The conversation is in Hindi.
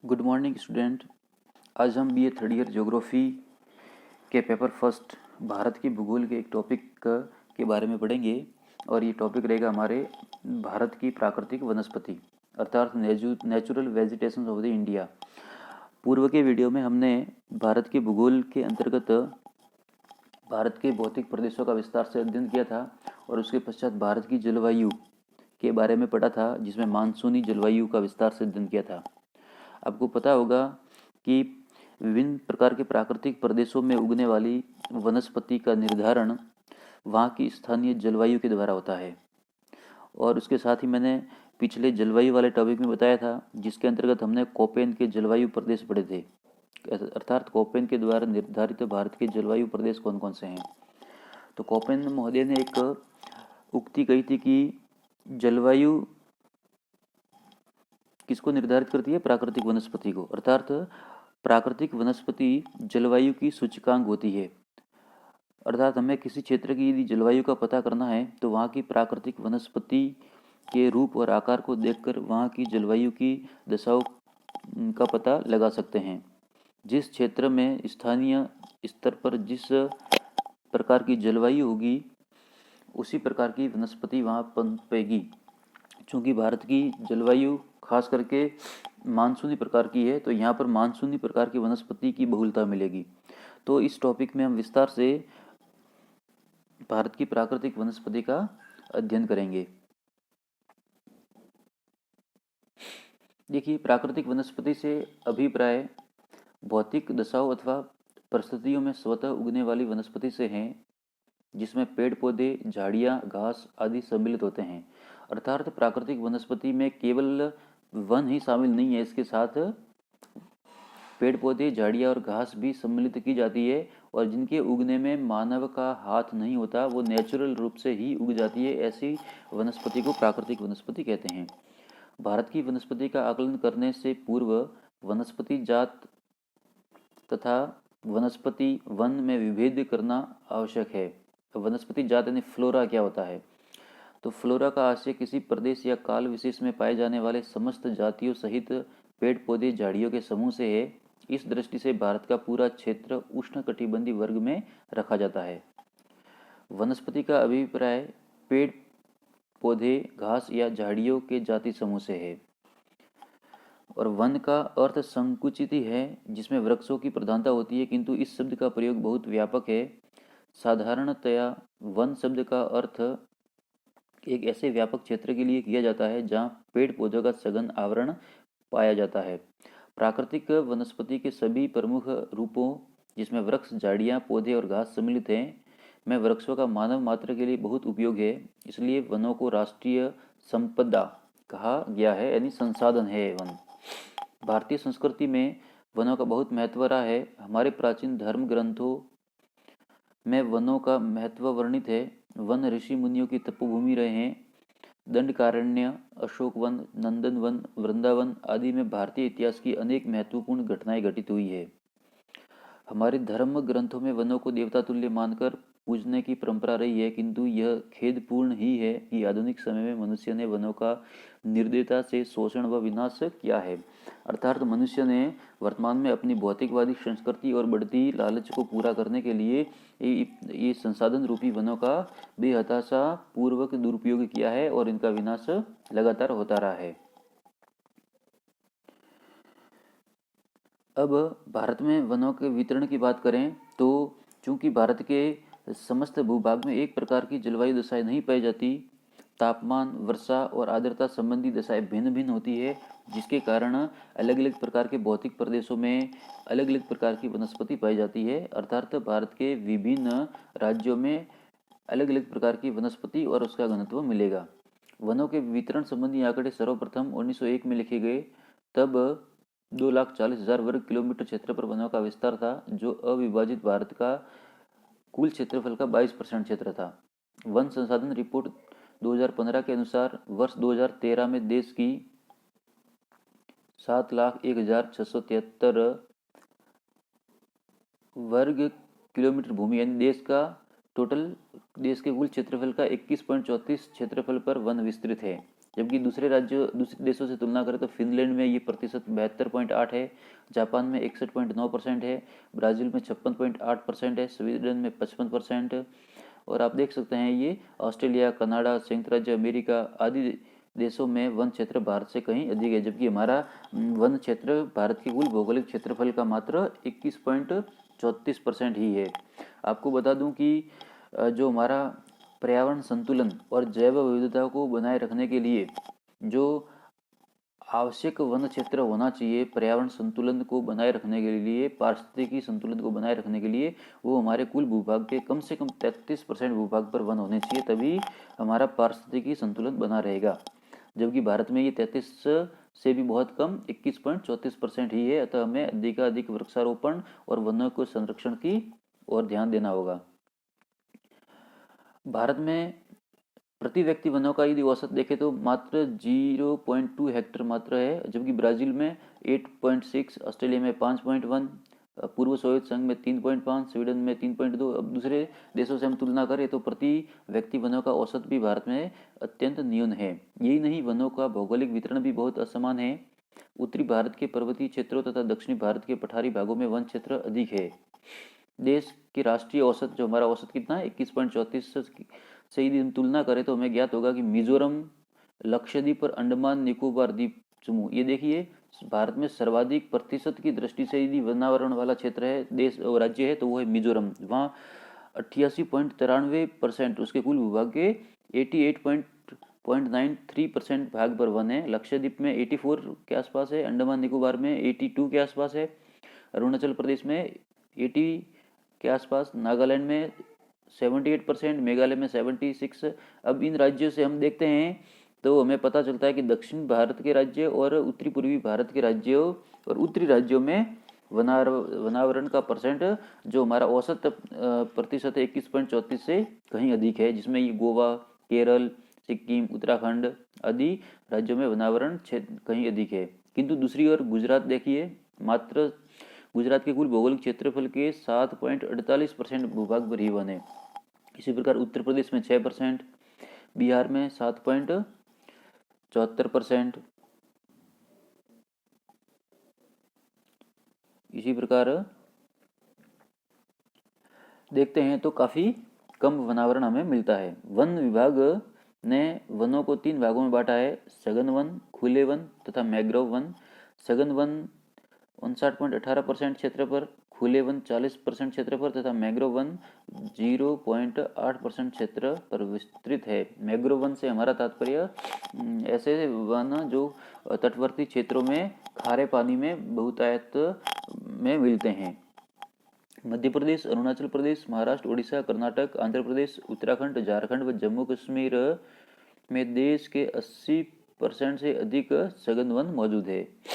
Good morning student. आज हम बीए थर्ड ईयर ज्योग्राफी के पेपर फर्स्ट भारत की भूगोल के एक टॉपिक के बारे में पढ़ेंगे और ये टॉपिक रहेगा हमारे भारत की प्राकृतिक वनस्पति अर्थात natural vegetation of the India. पूर्व के वीडियो में हमने भारत के भूगोल के अंतर्गत भारत के भौतिक प्रदेशों का विस्तार से अध्ययन किया था और उसके पश्चात भारत की जलवायु के बारे में पढ़ा था, जिसमें मानसूनी जलवायु का विस्तार से अध्ययन किया था। आपको पता होगा कि विभिन्न प्रकार के प्राकृतिक प्रदेशों में उगने वाली वनस्पति का निर्धारण वहाँ की स्थानीय जलवायु के द्वारा होता है। और उसके साथ ही मैंने पिछले जलवायु वाले टॉपिक में बताया था, जिसके अंतर्गत हमने कोपेन के जलवायु प्रदेश पढ़े थे, अर्थात कोपेन के द्वारा निर्धारित भारत के जलवायु प्रदेश कौन कौन से हैं। तो कोपेन महोदय ने एक उक्ति कही थी कि जलवायु किसको निर्धारित करती है? प्राकृतिक वनस्पति को, अर्थात प्राकृतिक वनस्पति जलवायु की सूचकांक होती है। अर्थात हमें किसी क्षेत्र की यदि जलवायु का पता करना है तो वहाँ की प्राकृतिक वनस्पति के रूप और आकार को देखकर वहाँ की जलवायु की दशाओं का पता लगा सकते हैं। जिस क्षेत्र में स्थानीय स्तर पर जिस प्रकार की जलवायु होगी उसी प्रकार की वनस्पति वहाँ पनपेगी। चूँकि भारत की जलवायु खास करके मानसूनी प्रकार की है, तो यहाँ पर मानसूनी प्रकार की वनस्पति की बहुलता मिलेगी। तो इस टॉपिक में हम विस्तार से भारत की प्राकृतिक वनस्पति का अध्ययन करेंगे। देखिए, प्राकृतिक वनस्पति से अभिप्राय भौतिक दशाओं अथवा परिस्थितियों में स्वतः उगने वाली वनस्पति से हैं, जिसमें पेड़ पौधे, झाड़ियाँ, घास आदि सम्मिलित होते हैं। अर्थात प्राकृतिक वनस्पति में केवल वन ही शामिल नहीं है, इसके साथ पेड़ पौधे, झाड़ियाँ और घास भी सम्मिलित की जाती है, और जिनके उगने में मानव का हाथ नहीं होता, वो नेचुरल रूप से ही उग जाती है। ऐसी वनस्पति को प्राकृतिक वनस्पति कहते हैं। भारत की वनस्पति का आकलन करने से पूर्व वनस्पति जात तथा वनस्पति वन में विभेद करना आवश्यक है। वनस्पति जात यानी फ्लोरा क्या होता है? तो फ्लोरा का आशय किसी प्रदेश या काल विशेष में पाए जाने वाले समस्त जातियों सहित पेड़ पौधे, झाड़ियों के समूह से है। इस दृष्टि से भारत का पूरा क्षेत्र उष्णकटिबंधीय वर्ग में रखा जाता है। वनस्पति का अभिप्राय पेड़ पौधे, घास या झाड़ियों के जाति समूह से है। और वन का अर्थ संकुचित ही है, जिसमें वृक्षों की प्रधानता होती है, किंतु इस शब्द का प्रयोग बहुत व्यापक है। साधारणतया वन शब्द का अर्थ एक ऐसे व्यापक क्षेत्र के लिए किया जाता है जहाँ पेड़ पौधों का सघन आवरण पाया जाता है। प्राकृतिक वनस्पति के सभी प्रमुख रूपों, जिसमें वृक्ष, झाड़ियाँ, पौधे और घास सम्मिलित हैं, में वृक्षों का मानव मात्र के लिए बहुत उपयोग है। इसलिए वनों को राष्ट्रीय संपदा कहा गया है, यानी संसाधन है वन। भारतीय संस्कृति में वनों का बहुत महत्व रहा है। हमारे प्राचीन धर्म ग्रंथों में वनों का महत्व वर्णित है। वन ऋषि मुनियों की तपोभूमि रहे हैं। दंडकारण्य, अशोक वन, नंदन वन, वृंदावन आदि में भारतीय इतिहास की अनेक महत्वपूर्ण घटनाएं घटित हुई है। हमारे धर्म ग्रंथों में वनों को देवता तुल्य मानकर पूजने की परंपरा रही है, किंतु यह खेदपूर्ण ही है कि आधुनिक समय में मनुष्य ने वनों का निर्दयता से शोषण व विनाश किया है। अर्थात मनुष्य ने वर्तमान में अपनी भौतिकवादी संस्कृति और बढ़ती लालच को पूरा करने के लिए ये संसाधन रूपी वनों का बेहताशा पूर्वक दुरुपयोग किया है और इनका विनाश लगातार होता रहा है। अब भारत में वनों के वितरण की बात करें तो चूंकि भारत के समस्त भूभाग में एक प्रकार की जलवायु दशाएं नहीं पाई जाती, तापमान, वर्षा और आर्द्रता संबंधी दशाएं भिन्न भिन्न होती है, जिसके कारण अलग अलग प्रकार के भौतिक प्रदेशों में अलग अलग प्रकार की वनस्पति पाई जाती है। अर्थात भारत के विभिन्न राज्यों में अलग अलग प्रकार की वनस्पति और उसका घनत्व मिलेगा। वनों के वितरण संबंधी आंकड़े सर्वप्रथम 1901 में लिखे गए। तब 2,40,000 वर्ग किलोमीटर क्षेत्र पर वनों का विस्तार था, जो अविभाजित भारत का कुल क्षेत्रफल का 22% क्षेत्र था। वन संसाधन रिपोर्ट 2015 के अनुसार वर्ष 2013 में देश की 7,01,673 वर्ग किलोमीटर भूमि, यानी देश के कुल क्षेत्रफल का 21.34 क्षेत्रफल पर वन विस्तृत है। जबकि दूसरे देशों से तुलना करें तो फिनलैंड में ये प्रतिशत 72.8 है, जापान में 61.9% है, ब्राज़ील में 56.8% है, स्वीडन में 55%, और आप देख सकते हैं ये ऑस्ट्रेलिया, कनाडा, संयुक्त राज्य अमेरिका आदि देशों में वन क्षेत्र भारत से कहीं अधिक है, जबकि हमारा वन क्षेत्र भारत के कुल भौगोलिक क्षेत्रफल का मात्र 21.34% ही है। आपको बता दूं कि जो हमारा पर्यावरण संतुलन और जैव विविधता को बनाए रखने के लिए जो आवश्यक वन क्षेत्र होना चाहिए पर्यावरण संतुलन को बनाए रखने के लिए, पारिस्थितिकी संतुलन को बनाए रखने के लिए, वो हमारे कुल भूभाग के कम से कम 33% भूभाग पर वन होने चाहिए, तभी हमारा पारिस्थितिकी संतुलन बना रहेगा। जबकि भारत में ये 33 से भी बहुत कम 21.34% ही है। अतः हमें अधिकाधिक वृक्षारोपण और वनों को संरक्षण की ओर ध्यान देना होगा। भारत में प्रति व्यक्ति वनों का यदि औसत देखें तो मात्र 0.2 हेक्टेयर मात्र है, जबकि ब्राज़ील में 8.6, ऑस्ट्रेलिया में 5.1, पूर्व सोवियत संघ में 3.5, स्वीडन में 3.2। अब दूसरे देशों से हम तुलना करें तो प्रति व्यक्ति वनों का औसत भी भारत में अत्यंत न्यून है। यही नहीं, वनों का भौगोलिक वितरण भी बहुत असमान है। उत्तरी भारत के पर्वतीय क्षेत्रों तथा दक्षिणी भारत के पठारी भागों में वन क्षेत्र अधिक है। देश की राष्ट्रीय औसत, जो हमारा औसत कितना है 21.34 से यदि हम तुलना करें तो हमें ज्ञात होगा कि मिजोरम, लक्षद्वीप और अंडमान निकोबार द्वीप समूह, ये देखिए भारत में सर्वाधिक प्रतिशत की दृष्टि से यदि वनावरण वाला क्षेत्र है, देश और राज्य है, तो वो है मिजोरम। वहाँ 88.93% उसके कुल भूभाग के 88.93% भाग पर वन है। लक्षद्वीप में 84 के आसपास है, अंडमान निकोबार में 82 के आसपास है, अरुणाचल प्रदेश में 80 के आसपास, नागालैंड में 78%, मेघालय में 76। अब इन राज्यों से हम देखते हैं तो हमें पता चलता है कि दक्षिण भारत के राज्य और उत्तरी पूर्वी भारत के राज्यों और उत्तरी राज्यों में वनावरण का परसेंट, जो हमारा औसत प्रतिशत 21.34 से कहीं अधिक है, जिसमें ये गोवा, केरल, सिक्किम, उत्तराखंड आदि राज्यों में वनावरण क्षेत्र कहीं अधिक है। किंतु दूसरी ओर गुजरात देखिए, मात्र गुजरात के कुल भौगोलिक क्षेत्रफल के 7.48% भूभाग पर ही वन है। इसी प्रकार उत्तर प्रदेश में 6%, बिहार में 7.74%, इसी प्रकार देखते हैं तो काफ़ी कम वनावरण हमें मिलता है। वन विभाग ने वनों को 3 भागों में बांटा है: सघन वन, खुले वन तथा मैंग्रोव वन। सघन वन 59.18% क्षेत्र पर, खुले वन 40% क्षेत्र पर तथा मैंग्रोव वन 0.8% क्षेत्र पर विस्तृत है। मैंग्रोव वन से हमारा तात्पर्य ऐसे वन जो तटवर्ती क्षेत्रों में खारे पानी में बहुतायत में मिलते हैं। मध्य प्रदेश, अरुणाचल प्रदेश, महाराष्ट्र, उड़ीसा, कर्नाटक, आंध्र प्रदेश, उत्तराखंड, झारखंड व जम्मू कश्मीर में देश के 80% से अधिक सघन वन मौजूद है।